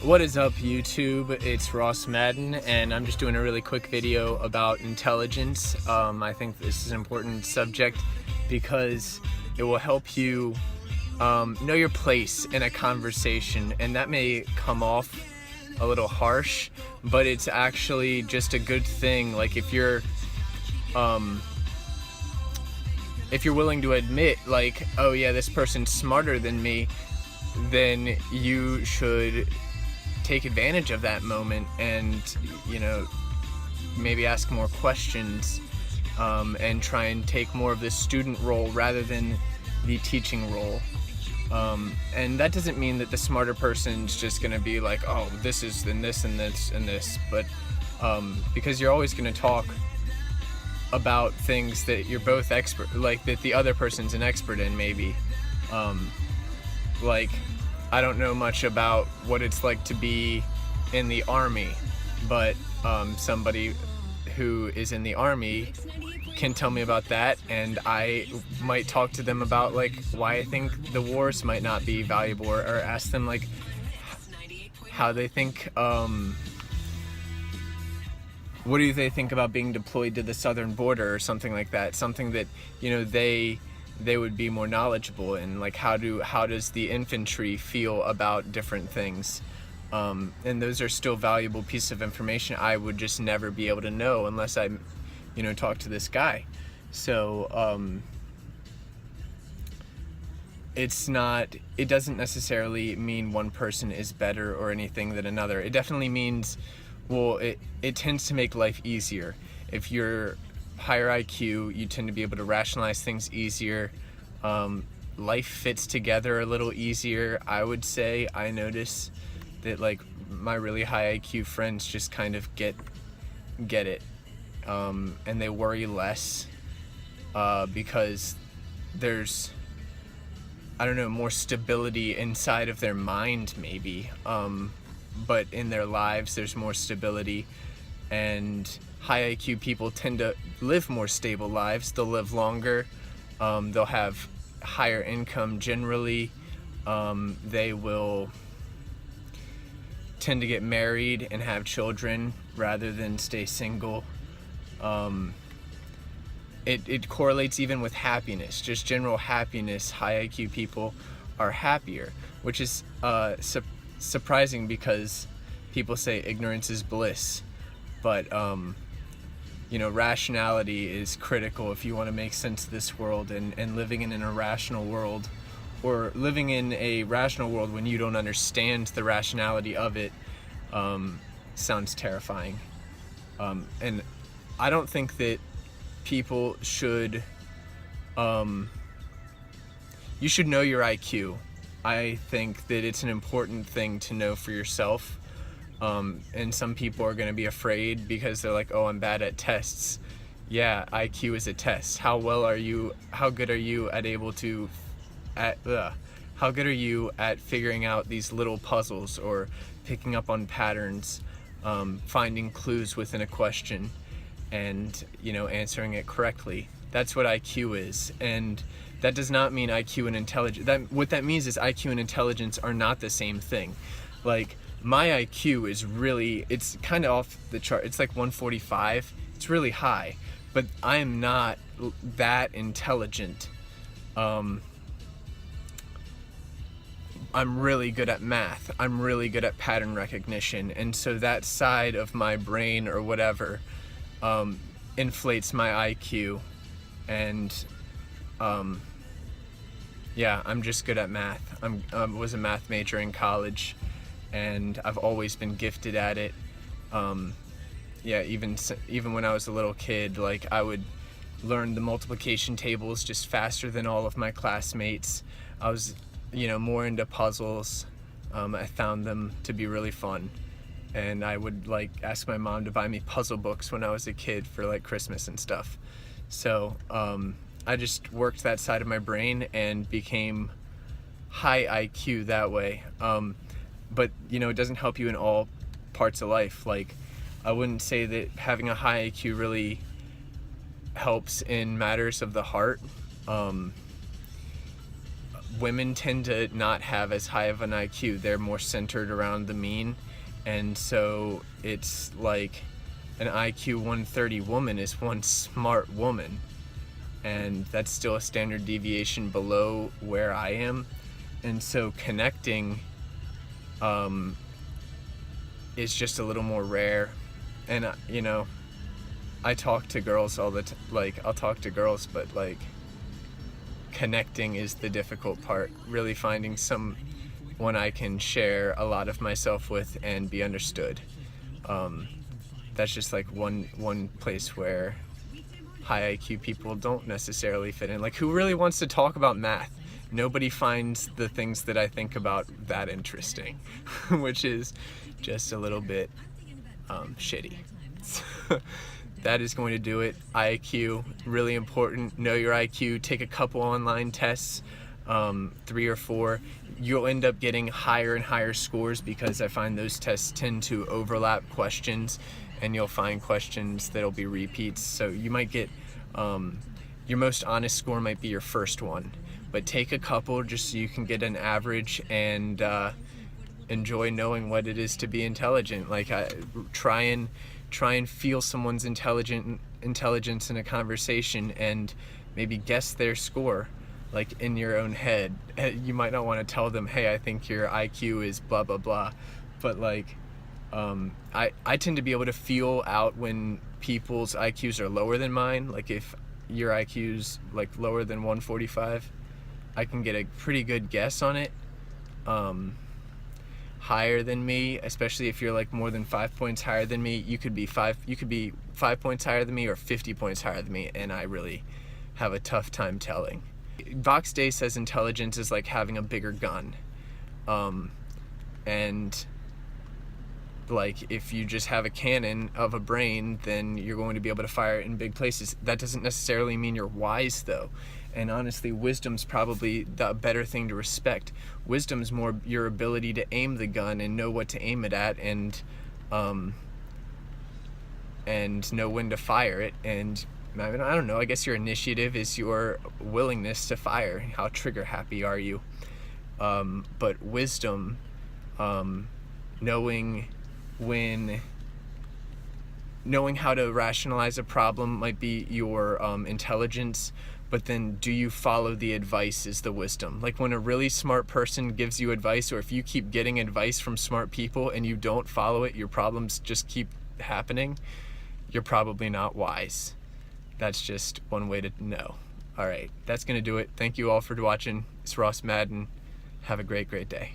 What is up, YouTube? It's Ross Madden, and I'm just doing a really quick video about intelligence. I think this is an important subject because it will help you know your place in a conversation, and that may come off a little harsh, but it's actually just a good thing. Like if you're willing to admit, like, oh yeah, this person's smarter than me, then you should take advantage of that moment and, maybe ask more questions and try and take more of the student role rather than the teaching role. And that doesn't mean that the smarter person's just going to be like, oh, this is and this and this and this, but because you're always going to talk about things that you're both expert, like that the other person's an expert in, maybe. Like, I don't know much about what it's like to be in the Army, but somebody who is in the Army can tell me about that, and I might talk to them about like why I think the wars might not be valuable, or ask them like how they think, what do they think about being deployed to the southern border or something like that, something that they would be more knowledgeable in, like how does the infantry feel about different things, and those are still valuable pieces of information I would just never be able to know unless I talk to this guy. So it doesn't necessarily mean one person is better or anything than another. It definitely means, well, it tends to make life easier. If you're higher IQ, you tend to be able to rationalize things easier. Life fits together a little easier, I would say. I notice that like my really high IQ friends just kind of get it, and they worry less because there's, I don't know, more stability inside of their mind maybe, but in their lives there's more stability. And high IQ people tend to live more stable lives. They'll live longer. They'll have higher income generally. They will tend to get married and have children rather than stay single. It correlates even with happiness, just general happiness. High IQ people are happier, which is surprising because people say ignorance is bliss. But rationality is critical if you want to make sense of this world, and living in an irrational world, or living in a rational world when you don't understand the rationality of it, sounds terrifying. And I don't think that people should, you should know your IQ. I think that it's an important thing to know for yourself. And some people are going to be afraid because they're like, oh, I'm bad at tests. Yeah, IQ is a test. How good are you at figuring out these little puzzles, or picking up on patterns, finding clues within a question, and answering it correctly? That's what IQ is. And that does not mean IQ and intelligence. What that means is IQ and intelligence are not the same thing. Like, my IQ is really, it's kind of off the chart. It's like 145. It's really high, but I am not that intelligent. I'm really good at math. I'm really good at pattern recognition. And so that side of my brain or whatever inflates my IQ. And yeah, I'm just good at math. I was a math major in college, and I've always been gifted at it. Yeah, even when I was a little kid, like I would learn the multiplication tables just faster than all of my classmates. I was, more into puzzles. I found them to be really fun, and I would like ask my mom to buy me puzzle books when I was a kid for like Christmas and stuff. So I just worked that side of my brain and became high IQ that way. But it doesn't help you in all parts of life. Like, I wouldn't say that having a high IQ really helps in matters of the heart. women tend to not have as high of an IQ. They're more centered around the mean, and so it's like an IQ 130 woman is one smart woman, and that's still a standard deviation below where I am. And so connecting is just a little more rare. And you know, I talk to girls all the time. Like, I'll talk to girls, but like, connecting is the difficult part. Really finding someone I can share a lot of myself with and be understood. That's just like one place where high IQ people don't necessarily fit in. Like, who really wants to talk about math? Nobody finds the things that I think about that interesting, which is just a little bit shitty. That is going to do it. IQ, really important. Know your IQ. Take a couple online tests, 3 or 4. You'll end up getting higher and higher scores because I find those tests tend to overlap questions, and you'll find questions that'll be repeats. So you might get your most honest score might be your first one, but take a couple just so you can get an average and enjoy knowing what it is to be intelligent. Like, try and feel someone's intelligence in a conversation and maybe guess their score, like in your own head. You might not want to tell them, hey, I think your IQ is blah blah blah, but like I tend to be able to feel out when people's IQs are lower than mine. Like, if your IQ's like lower than 145, I can get a pretty good guess on it. Higher than me, especially if you're like more than 5 points higher than me, you could be 5 points higher than me or 50 points higher than me, and I really have a tough time telling. Vox Day says intelligence is like having a bigger gun, and like, if you just have a cannon of a brain, then you're going to be able to fire it in big places. That doesn't necessarily mean you're wise, though. And honestly, wisdom's probably the better thing to respect. Wisdom's more your ability to aim the gun and know what to aim it at, and know when to fire it. And I don't know, I guess your initiative is your willingness to fire. How trigger happy are you? But wisdom, knowing how to rationalize a problem might be your intelligence. But then, do you follow the advice is the wisdom. Like, when a really smart person gives you advice, or if you keep getting advice from smart people and you don't follow it, your problems just keep happening, you're probably not wise. That's just one way to know. All right, that's gonna do it. Thank you all for watching. It's Ross Madden. Have a great day.